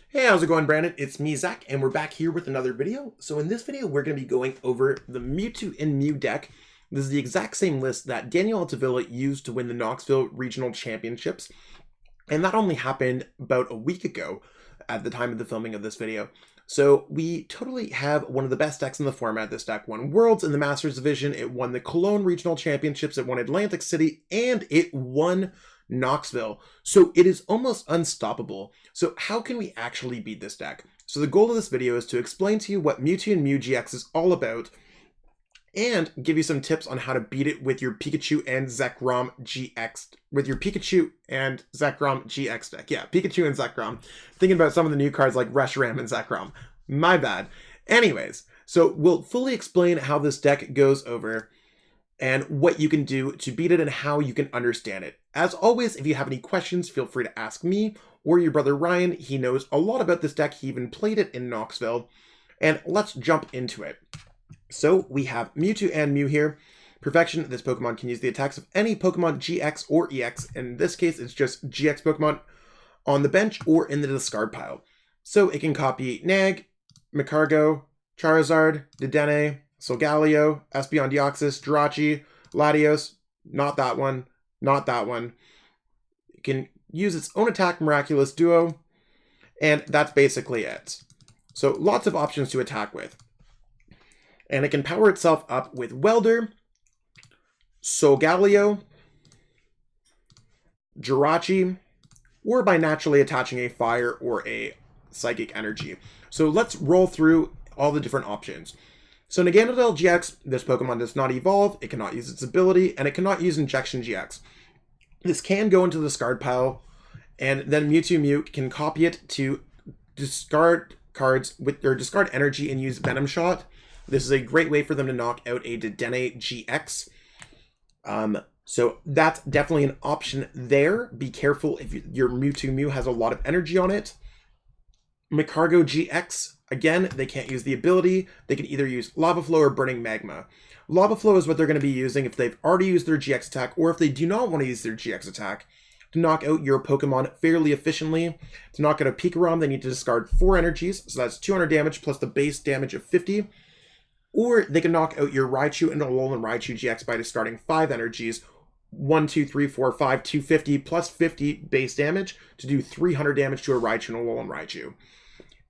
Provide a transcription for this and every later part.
Hey, how's it going, Brandon? It's me, Zach, and we're back here with another video. So in this video, we're going to be going over the Mewtwo and Mew deck. This is the exact same list that Daniel Altavilla used to win the Knoxville Regional Championships. And that only happened about a week ago at the time of the filming of this video. So we totally have one of the best decks in the format. This deck won Worlds in the Masters Division. It won the Cologne Regional Championships. It won Atlantic City, and it won Knoxville. So it is almost unstoppable. So how can we actually beat this deck? So the goal of this video is to explain to you what Mewtwo and Mew-GX is all about and give you some tips on how to beat it with your Pikachu and Zekrom-GX, with your Pikachu and Zekrom-GX deck. Yeah, Pikachu and Zekrom. Thinking about some of the new cards like Reshiram and Zekrom. My bad. Anyways, so we'll fully explain how this deck goes over and what you can do to beat it and how you can understand it. As always, if you have any questions, feel free to ask me or your brother Ryan. He knows a lot about this deck. He even played it in Knoxville. And let's jump into it. So we have Mewtwo and Mew here. Perfection, this Pokemon can use the attacks of any Pokemon GX or EX. In this case, it's just GX Pokemon on the bench or in the discard pile. So it can copy Nag, Magcargo, Charizard, Dedenne, Solgaleo, Espeon Deoxys, Jirachi, Latios, not that one, not that one. It can use its own attack, Miraculous Duo, and that's basically it. So lots of options to attack with. And it can power itself up with Welder, Solgaleo, Jirachi, or by naturally attaching a Fire or a Psychic Energy. So let's roll through all the different options. So Naganadel-GX, this Pokemon does not evolve, it cannot use its ability, and it cannot use Injection-GX. This can go into the discard pile, and then Mewtwo Mew can copy it to discard cards with or discard energy and use Venom Shot. This is a great way for them to knock out a Dedenne-GX. So that's definitely an option there. Be careful if your Mewtwo Mew has a lot of energy on it. Magcargo-GX, again, they can't use the ability. They can either use Lava Flow or Burning Magma. Lava Flow is what they're going to be using if they've already used their GX attack, or if they do not want to use their GX attack, to knock out your Pokemon fairly efficiently. To knock out a Pikarom, they need to discard 4 energies, so that's 200 damage plus the base damage of 50. Or they can knock out your Raichu and Alolan Raichu GX by discarding 5 energies, 1, 2, 3, 4, 5, 250 plus 50 base damage to do 300 damage to a Raichu and Alolan Raichu.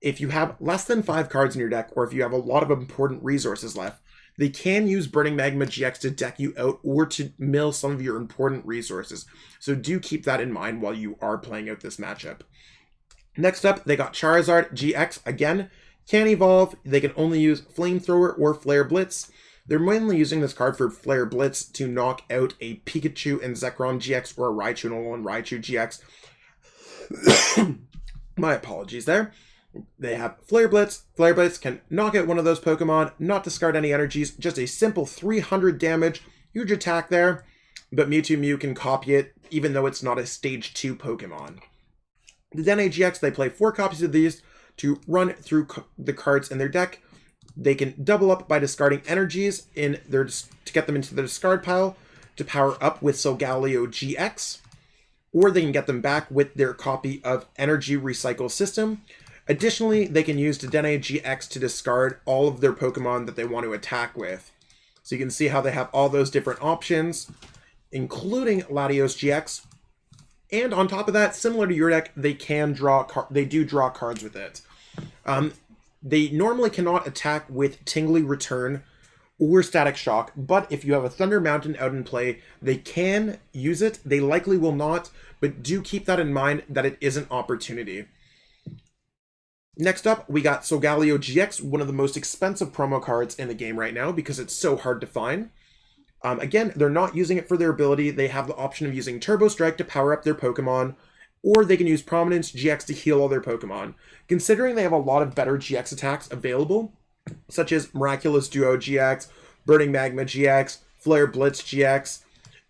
If you have less than 5 cards in your deck, or if you have a lot of important resources left, they can use Burning Magma GX to deck you out or to mill some of your important resources. So do keep that in mind while you are playing out this matchup. Next up, they got Charizard GX. Again, can evolve. They can only use Flamethrower or Flare Blitz. They're mainly using this card for Flare Blitz to knock out a Pikachu and Zekrom-GX or a Raichu and Alolan Raichu GX. My apologies there. They have Flare Blitz. Flare Blitz can knock out one of those Pokemon, not discard any energies, just a simple 300 damage, huge attack there, but Mewtwo Mew can copy it, even though it's not a Stage 2 Pokemon. The Dedenne-GX, they play 4 copies of these to run through the cards in their deck. They can double up by discarding energies in their to get them into the discard pile to power up with Solgaleo-GX, or they can get them back with their copy of Energy Recycle System. Additionally, they can use Dedenne-GX to discard all of their Pokemon that they want to attack with. So you can see how they have all those different options, including Latios-GX. And on top of that, similar to your deck, they do draw cards with it. They normally cannot attack with Tingly Return or Static Shock, but if you have a Thunder Mountain out in play, they can use it. They likely will not, but do keep that in mind that it is an opportunity. Next up, we got Solgaleo-GX, one of the most expensive promo cards in the game right now because it's so hard to find. Again, they're not using it for their ability. They have the option of using Turbo Strike to power up their Pokemon, or they can use Prominence GX to heal all their Pokemon. Considering they have a lot of better GX attacks available, such as Miraculous Duo GX, Burning Magma GX, Flare Blitz GX,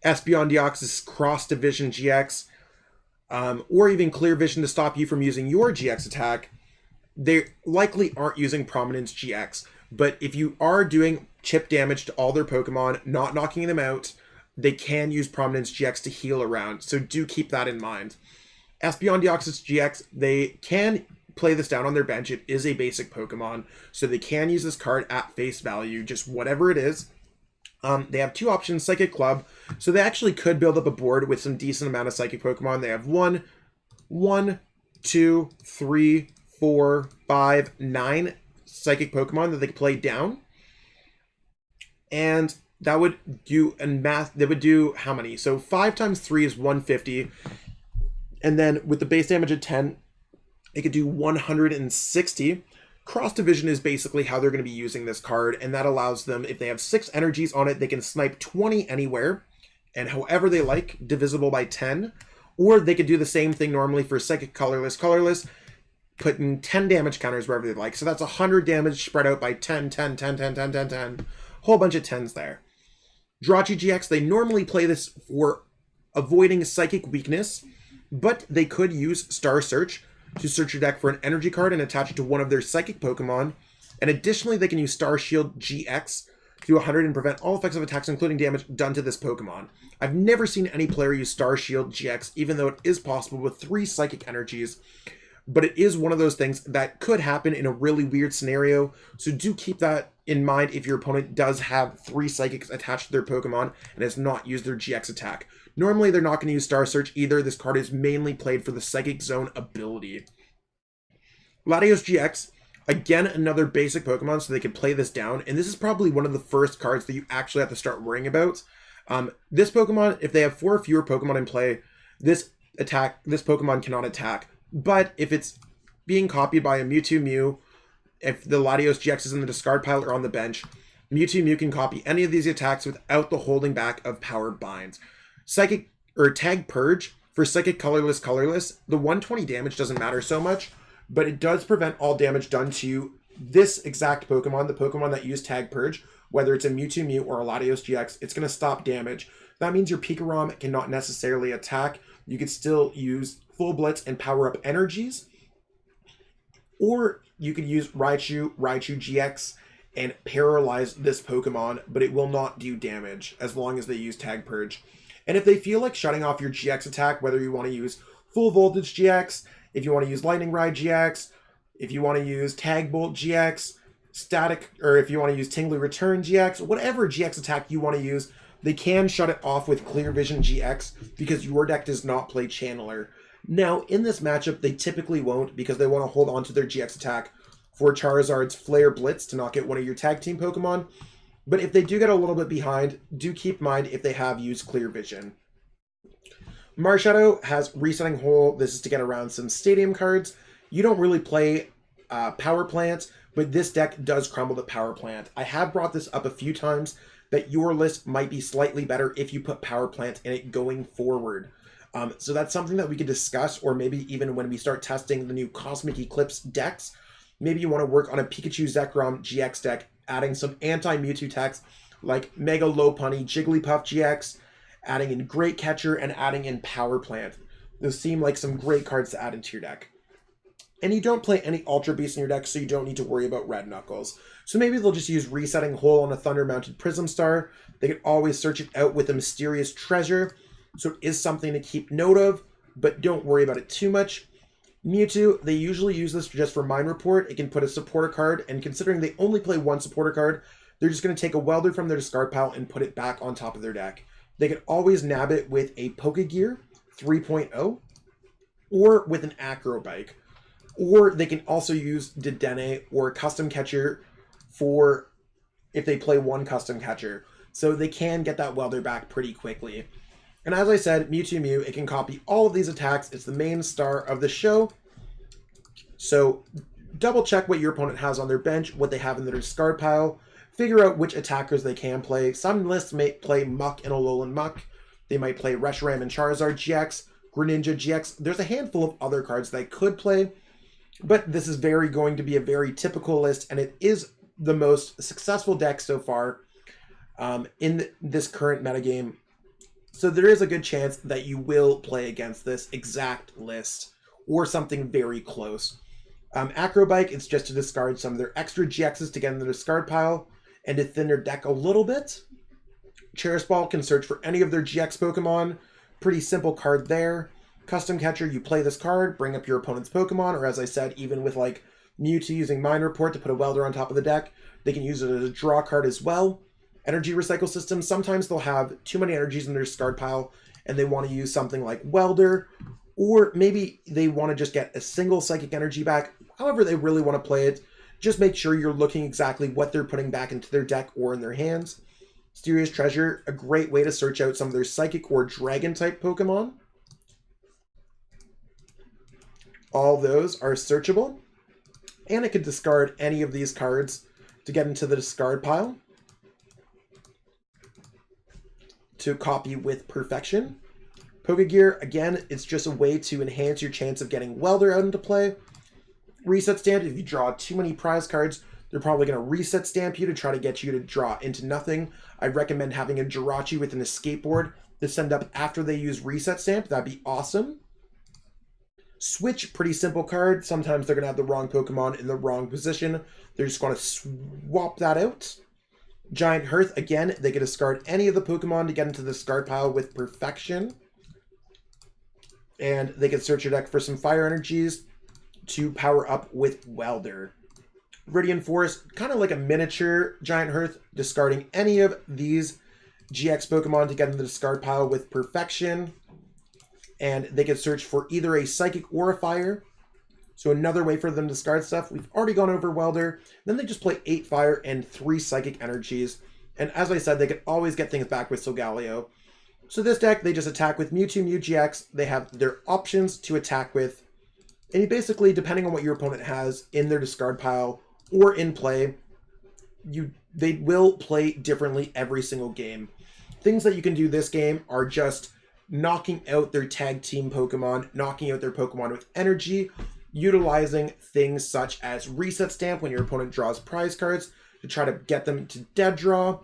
Espeon Deoxys Cross Division GX, or even Clear Vision to stop you from using your GX attack, they likely aren't using Prominence GX. But if you are doing chip damage to all their Pokemon, not knocking them out, they can use Prominence GX to heal around. So do keep that in mind. Espeon Deoxys GX, they can play this down on their bench. It is a basic Pokemon, so they can use this card at face value, just whatever it is. They have two options, Psychic Club, so they actually could build up a board with some decent amount of Psychic Pokemon. They have 1, 2, 3, 4, 5, 9 Psychic Pokemon that they could play down. And that would do, and math, they would do how many? So 5 times 3 is 150. And then with the base damage of 10, it could do 160. Cross division is basically how they're going to be using this card, and that allows them, if they have 6 energies on it, they can snipe 20 anywhere, and however they like, divisible by 10. Or they could do the same thing normally for Psychic Colorless, putting 10 damage counters wherever they like. So that's 100 damage spread out by 10, 10, 10, 10, 10, 10, 10. Whole bunch of 10s there. Jirachi-GX, they normally play this for avoiding Psychic Weakness, but they could use Star Search to search your deck for an energy card and attach it to one of their Psychic Pokemon. And additionally, they can use Star Shield GX to do 100 and prevent all effects of attacks, including damage, done to this Pokemon. I've never seen any player use Star Shield GX, even though it is possible with 3 Psychic energies. But it is one of those things that could happen in a really weird scenario. So do keep that in mind if your opponent does have 3 Psychics attached to their Pokemon and has not used their GX attack. Normally, they're not going to use Star Search either. This card is mainly played for the Psychic Zone ability. Latios GX, again, another basic Pokemon, so they can play this down. And this is probably one of the first cards that you actually have to start worrying about. This Pokemon, if they have 4 or fewer Pokemon in play, this Pokemon cannot attack. But if it's being copied by a Mewtwo Mew, if the Latios GX is in the discard pile or on the bench, Mewtwo Mew can copy any of these attacks without the holding back of Power Binds. Psychic or Tag Purge for Psychic Colorless, the 120 damage doesn't matter so much, but it does prevent all damage done to this exact Pokemon, the Pokemon that used Tag Purge, whether it's a Mewtwo Mew or a Latios GX. It's going to stop damage. That means your Pikarom cannot necessarily attack. You could still use Full Blitz and power up energies, or you could use Raichu GX and paralyze this Pokemon, but it will not do damage as long as they use Tag Purge. And if they feel like shutting off your GX attack, whether you want to use Full Voltage GX, if you want to use Lightning Ride GX, if you want to use Tag Bolt GX, Static, or if you want to use Tingly Return GX, whatever GX attack you want to use, they can shut it off with Clear Vision GX because your deck does not play Channeler. Now, in this matchup, they typically won't because they want to hold on to their GX attack for Charizard's Flare Blitz to knock out one of your tag team Pokemon. But if they do get a little bit behind, do keep in mind if they have used Clear Vision. Marshadow has Resetting Hole. This is to get around some stadium cards. You don't really play Power Plant, but this deck does crumble the Power Plant. I have brought this up a few times that your list might be slightly better if you put Power Plant in it going forward. So that's something that we could discuss, or maybe even when we start testing the new Cosmic Eclipse decks, maybe you want to work on a Pikachu Zekrom-GX deck, adding some anti-Mewtwo techs like Mega Lopunny, Jigglypuff GX, adding in Great Catcher, and adding in Power Plant. Those seem like some great cards to add into your deck. And you don't play any Ultra Beasts in your deck, so you don't need to worry about Red Knuckles. So maybe they'll just use Resetting Hole on a Thunder-mounted Prism Star. They can always search it out with a Mysterious Treasure, so it is something to keep note of, but don't worry about it too much. Mewtwo, they usually use this just for Mind Report. It can put a supporter card, and considering they only play one supporter card, they're just going to take a Welder from their discard pile and put it back on top of their deck. They can always nab it with a Pokegear 3.0 or with an Acrobike. Or they can also use Dedenne or Custom Catcher for if they play one Custom Catcher. So they can get that Welder back pretty quickly. And as I said, Mewtwo Mew, it can copy all of these attacks. It's the main star of the show. So double check what your opponent has on their bench, what they have in their discard pile. Figure out which attackers they can play. Some lists may play Muck and Alolan Muck. They might play Reshiram and Charizard GX, Greninja GX. There's a handful of other cards they could play. But this is going to be a very typical list, and it is the most successful deck so far in this current metagame. So there is a good chance that you will play against this exact list or something very close. Acrobike, it's just to discard some of their extra GXs to get in the discard pile and to thin their deck a little bit. Cherish Ball can search for any of their GX Pokemon. Pretty simple card there. Custom Catcher, you play this card, bring up your opponent's Pokemon, or as I said, even with like Mewtwo using Mind Report to put a Welder on top of the deck, they can use it as a draw card as well. Energy Recycle System, sometimes they'll have too many energies in their discard pile, and they want to use something like Welder, or maybe they want to just get a single Psychic Energy back. However they really want to play it, just make sure you're looking exactly what they're putting back into their deck or in their hands. Mysterious Treasure, a great way to search out some of their Psychic or Dragon-type Pokemon. All those are searchable. And it could discard any of these cards to get into the discard pile to copy with perfection. Pokegear, again, it's just a way to enhance your chance of getting Welder out into play. Reset Stamp, if you draw too many prize cards, they're probably going to reset stamp you to try to get you to draw into nothing. I recommend having a Jirachi with an escape board to send up after they use reset stamp. That'd be awesome. Switch, pretty simple card. Sometimes they're going to have the wrong Pokemon in the wrong position. They're just going to swap that out. Giant Hearth, again, they can discard any of the Pokemon to get into the discard pile with perfection. And they can search your deck for some fire energies to power up with Welder. Viridian Forest, kind of like a miniature Giant Hearth, discarding any of these GX Pokemon to get in the discard pile with perfection. And they can search for either a Psychic or a Fire. So another way for them to discard stuff. We've already gone over Welder. Then they just play 8 Fire and 3 Psychic energies. And as I said, they can always get things back with Solgaleo. So this deck, they just attack with Mewtwo Mew-GX. They have their options to attack with. And basically, depending on what your opponent has in their discard pile or in play, they will play differently every single game. Things that you can do this game are just knocking out their tag team Pokemon, knocking out their Pokemon with energy, utilizing things such as Reset Stamp when your opponent draws prize cards to try to get them to dead draw,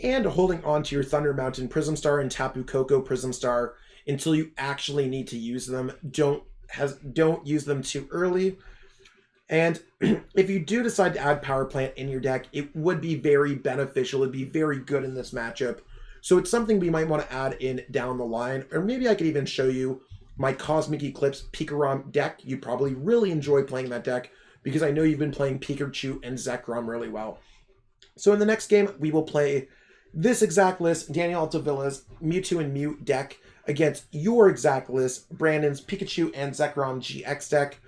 and holding on to your Thunder Mountain Prism Star and Tapu Koko Prism Star until you actually need to use them. Don't use them too early. And if you do decide to add Power Plant in your deck, it would be very beneficial. It'd be very good in this matchup. So it's something we might want to add in down the line. Or maybe I could even show you my Cosmic Eclipse Pikarom deck. You'd probably really enjoy playing that deck because I know you've been playing Pikachu and Zekrom really well. So in the next game, we will play this exact list, Daniel Altavilla's Mewtwo and Mew deck, against your exact list, Brandon's Pikachu and Zekrom-GX deck.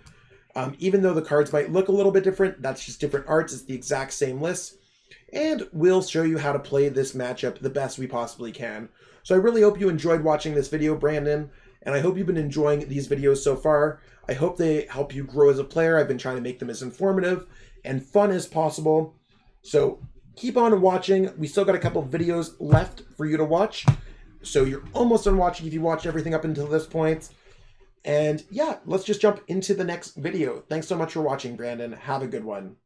Even though the cards might look a little bit different, that's just different arts. It's the exact same list. And we'll show you how to play this matchup the best we possibly can. So I really hope you enjoyed watching this video, Brandon, and I hope you've been enjoying these videos so far. I hope they help you grow as a player. I've been trying to make them as informative and fun as possible. So keep on watching. We still got a couple of videos left for you to watch. So you're almost done watching if you watched everything up until this point. And yeah, let's just jump into the next video. Thanks so much for watching, Brandon. Have a good one.